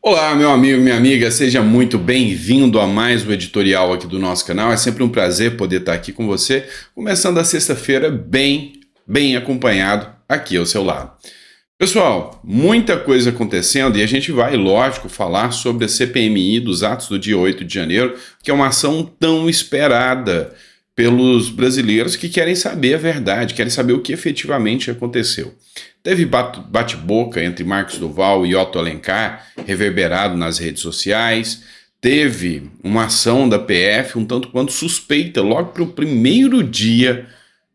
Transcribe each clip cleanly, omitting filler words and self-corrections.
Olá, meu amigo, minha amiga, seja muito bem-vindo a mais um editorial aqui do nosso canal. É sempre um prazer poder estar aqui com você, começando a sexta-feira bem acompanhado aqui ao seu lado. Pessoal, muita coisa acontecendo e a gente vai, lógico, falar sobre a CPMI dos atos do dia 8 de janeiro, que é uma ação tão esperada pelos brasileiros que querem saber a verdade, querem saber o que efetivamente aconteceu. Teve bate-boca entre Marcos Duval e Otto Alencar, reverberado nas redes sociais. Teve uma ação da PF um tanto quanto suspeita logo para o primeiro dia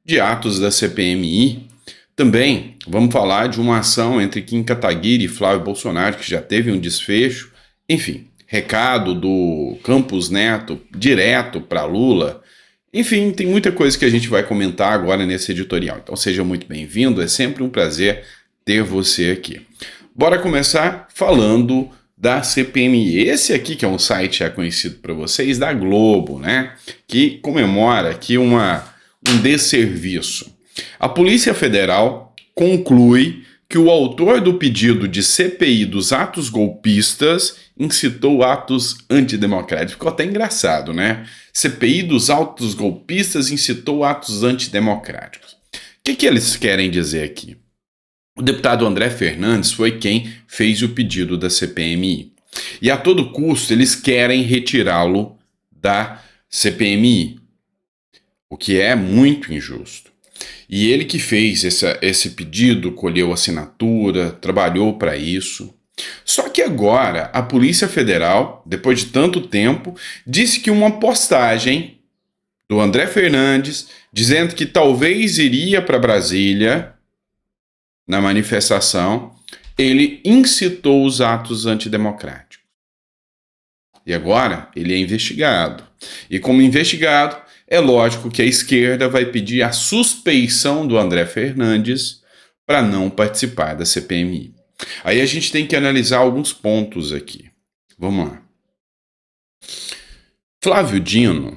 de atos da CPMI. Também vamos falar de uma ação entre Kim Kataguiri e Flávio Bolsonaro, que já teve um desfecho. Enfim, recado do Campos Neto direto para Lula. Enfim, tem muita coisa que a gente vai comentar agora nesse editorial. Então seja muito bem-vindo, é sempre um prazer ter você aqui. Bora começar falando da CPMI. Esse aqui que é um site já conhecido para vocês, da Globo, né? Que comemora aqui um desserviço. A Polícia Federal conclui que o autor do pedido de CPI dos atos golpistas incitou atos antidemocráticos. Ficou até engraçado, né? CPI dos atos golpistas incitou atos antidemocráticos. O que eles querem dizer aqui? O deputado André Fernandes foi quem fez o pedido da CPMI. E a todo custo eles querem retirá-lo da CPMI, o que é muito injusto. E ele que fez esse pedido, colheu assinatura, trabalhou para isso. Só que agora a Polícia Federal, depois de tanto tempo, disse que uma postagem do André Fernandes dizendo que talvez iria para Brasília na manifestação, ele incitou os atos antidemocráticos. E agora ele é investigado. E como investigado, é lógico que a esquerda vai pedir a suspeição do André Fernandes para não participar da CPMI. Aí a gente tem que analisar alguns pontos aqui. Vamos lá. Flávio Dino,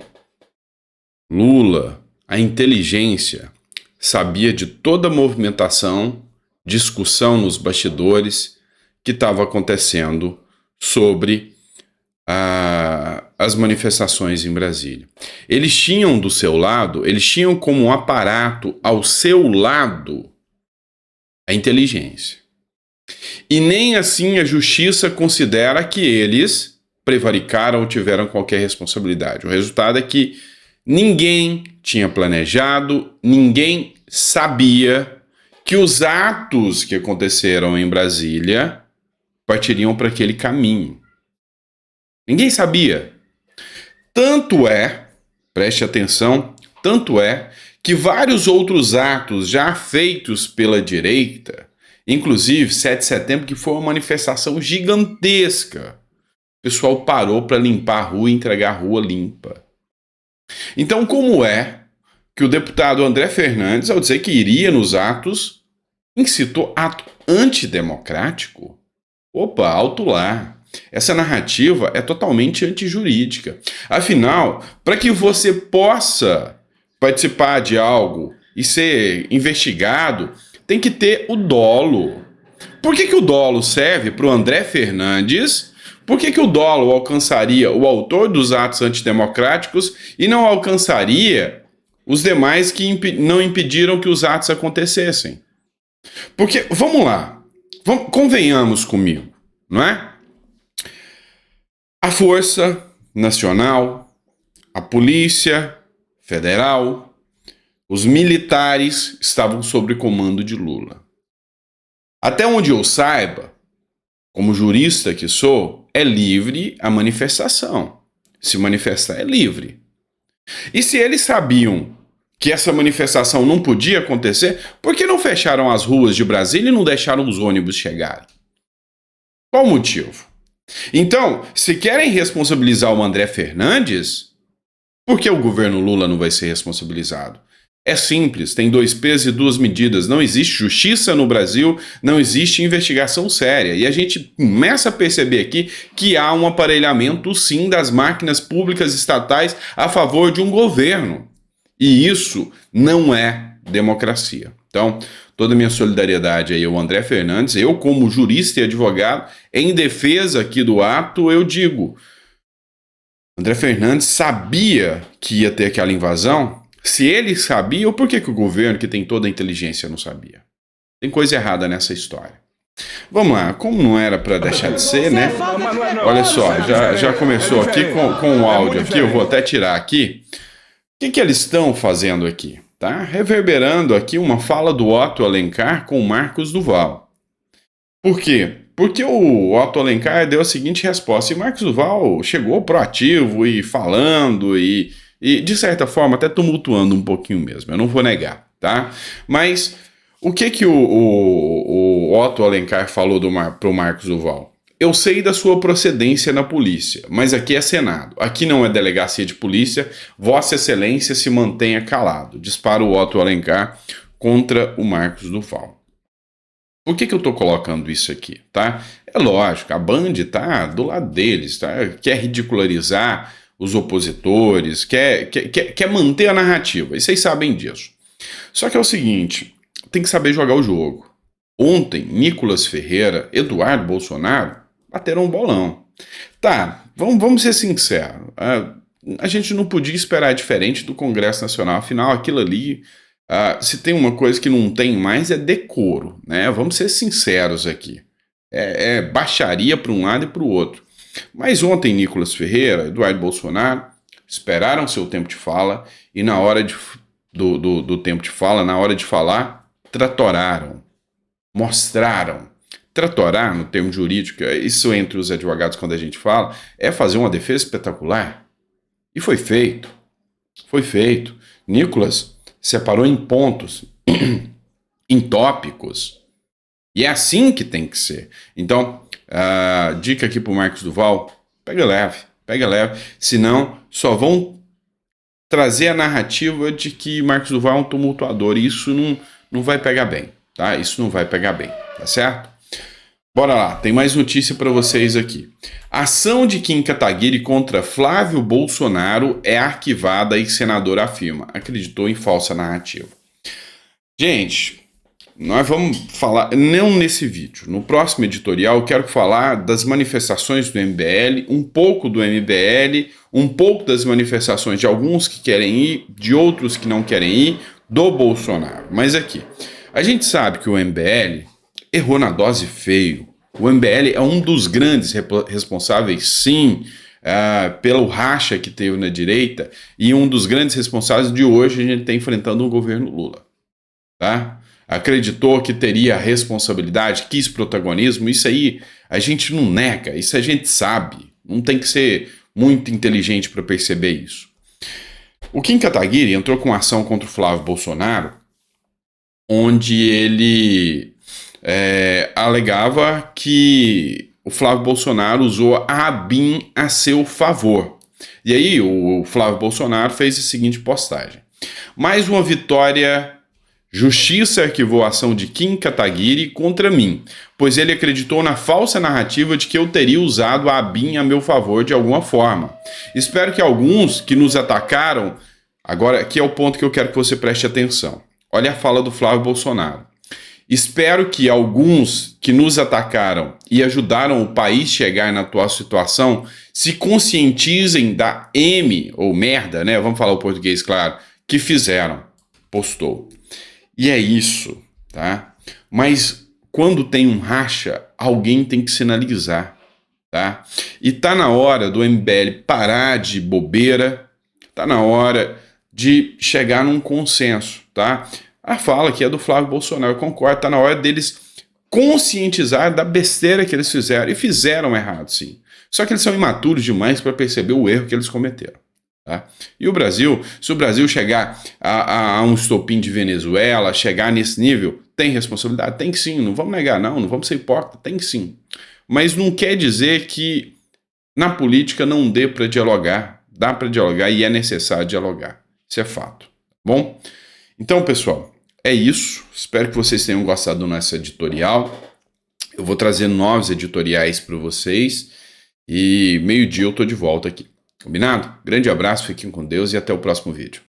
Lula, a inteligência, sabia de toda a movimentação, discussão nos bastidores que estava acontecendo sobre as manifestações em Brasília. Eles tinham do seu lado, eles tinham como um aparato ao seu lado a inteligência. E nem assim a justiça considera que eles prevaricaram ou tiveram qualquer responsabilidade. O resultado é que ninguém tinha planejado, ninguém sabia que os atos que aconteceram em Brasília partiriam para aquele caminho. Ninguém sabia. Tanto é, preste atenção, tanto é que vários outros atos já feitos pela direita, inclusive 7 de setembro, que foi uma manifestação gigantesca, o pessoal parou para limpar a rua e entregar a rua limpa. Então, como é que o deputado André Fernandes, ao dizer que iria nos atos, incitou ato antidemocrático? Opa, alto lá. Essa narrativa é totalmente antijurídica. Afinal, para que você possa participar de algo e ser investigado, tem que ter o dolo. Por que o dolo serve para o André Fernandes? Por que o dolo alcançaria o autor dos atos antidemocráticos e não alcançaria os demais que não impediram que os atos acontecessem? Porque, vamos lá, convenhamos comigo, não é? A Força Nacional, a Polícia Federal, os militares estavam sob comando de Lula. Até onde eu saiba, como jurista que sou, é livre a manifestação. Se manifestar é livre. E se eles sabiam que essa manifestação não podia acontecer, por que não fecharam as ruas de Brasília e não deixaram os ônibus chegarem? Qual o motivo? Então, se querem responsabilizar o André Fernandes, por que o governo Lula não vai ser responsabilizado? É simples, tem 2 pesos e 2 medidas. Não existe justiça no Brasil, não existe investigação séria. E a gente começa a perceber aqui que há um aparelhamento, sim, das máquinas públicas estatais a favor de um governo. E isso não é democracia. Então, toda a minha solidariedade aí ao André Fernandes. Eu, como jurista e advogado, em defesa aqui do ato, eu digo, André Fernandes sabia que ia ter aquela invasão? Se ele sabia, por que o governo, que tem toda a inteligência, não sabia? Tem coisa errada nessa história. Vamos lá, como não era para deixar de ser, né? Olha só, já começou aqui com o áudio aqui, eu vou até tirar aqui. O que eles estão fazendo aqui? Tá reverberando aqui uma fala do Otto Alencar com o Marcos Duval. Por quê? Porque o Otto Alencar deu a seguinte resposta, e o Marcos Duval chegou proativo e falando e de certa forma até tumultuando um pouquinho mesmo, eu não vou negar, tá? Mas o que o Otto Alencar falou pro Marcos Duval? Eu sei da sua procedência na polícia, mas aqui é Senado, aqui não é delegacia de polícia, Vossa Excelência se mantenha calado, dispara o Otto Alencar contra o Marcos Duval. Por que eu tô colocando isso aqui, tá? É lógico, a Band tá do lado deles, tá? Quer ridicularizar os opositores, quer manter a narrativa, e vocês sabem disso. Só que é o seguinte, tem que saber jogar o jogo. Ontem, Nicolas Ferreira, Eduardo Bolsonaro bateram um bolão. Tá, vamos ser sinceros, a gente não podia esperar diferente do Congresso Nacional, afinal aquilo ali... se tem uma coisa que não tem mais é decoro, né? Vamos ser sinceros aqui. É baixaria para um lado e para o outro. Mas ontem Nicolas Ferreira, Eduardo Bolsonaro esperaram seu tempo de fala e na hora do tempo de fala, na hora de falar, tratoraram, mostraram. Tratorar, no termo jurídico, isso entre os advogados quando a gente fala, é fazer uma defesa espetacular. E foi feito. Foi feito. Nicolas separou em pontos, em tópicos. E é assim que tem que ser. Então, dica aqui pro Marcos Duval, pega leve. Senão, só vão trazer a narrativa de que Marcos Duval é um tumultuador. E isso não vai pegar bem, tá? Isso não vai pegar bem, tá certo? Bora lá, tem mais notícia para vocês aqui. A ação de Kim Kataguiri contra Flávio Bolsonaro é arquivada e senador afirma. Acreditou em falsa narrativa. Gente, nós vamos falar, não nesse vídeo, no próximo editorial eu quero falar das manifestações do MBL, um pouco do MBL, um pouco das manifestações de alguns que querem ir, de outros que não querem ir, do Bolsonaro. Mas aqui, a gente sabe que o MBL errou na dose feio. O MBL é um dos grandes responsáveis, sim, pelo racha que teve na direita e um dos grandes responsáveis de hoje a gente está enfrentando o governo Lula. Tá? Acreditou que teria responsabilidade, quis protagonismo, isso aí a gente não nega, isso a gente sabe. Não tem que ser muito inteligente para perceber isso. O Kim Kataguiri entrou com ação contra o Flávio Bolsonaro, onde ele alegava que o Flávio Bolsonaro usou a ABIN a seu favor. E aí o Flávio Bolsonaro fez a seguinte postagem. Mais uma vitória, justiça arquivou a ação de Kim Kataguiri contra mim, pois ele acreditou na falsa narrativa de que eu teria usado a ABIN a meu favor de alguma forma. Espero que alguns que nos atacaram... Agora, aqui é o ponto que eu quero que você preste atenção. Olha a fala do Flávio Bolsonaro. Espero que alguns que nos atacaram e ajudaram o país chegar na atual situação se conscientizem da ou merda, né? Vamos falar o português, claro, que fizeram. Postou. E é isso, tá? Mas quando tem um racha, alguém tem que sinalizar, tá? E tá na hora do MBL parar de bobeira, tá na hora de chegar num consenso, tá? A fala aqui é do Flávio Bolsonaro, eu concordo, tá na hora deles conscientizar da besteira que eles fizeram, e fizeram errado, sim. Só que eles são imaturos demais para perceber o erro que eles cometeram. Tá? E o Brasil, se o Brasil chegar a um estopim de Venezuela, chegar nesse nível, tem responsabilidade? Tem sim, não vamos negar não vamos ser hipócritas, tem sim. Mas não quer dizer que na política não dê para dialogar, dá para dialogar e é necessário dialogar. Isso é fato. Bom, então pessoal, é isso. Espero que vocês tenham gostado do nosso editorial. Eu vou trazer novos editoriais para vocês e meio-dia eu tô de volta aqui. Combinado? Grande abraço, fiquem com Deus e até o próximo vídeo.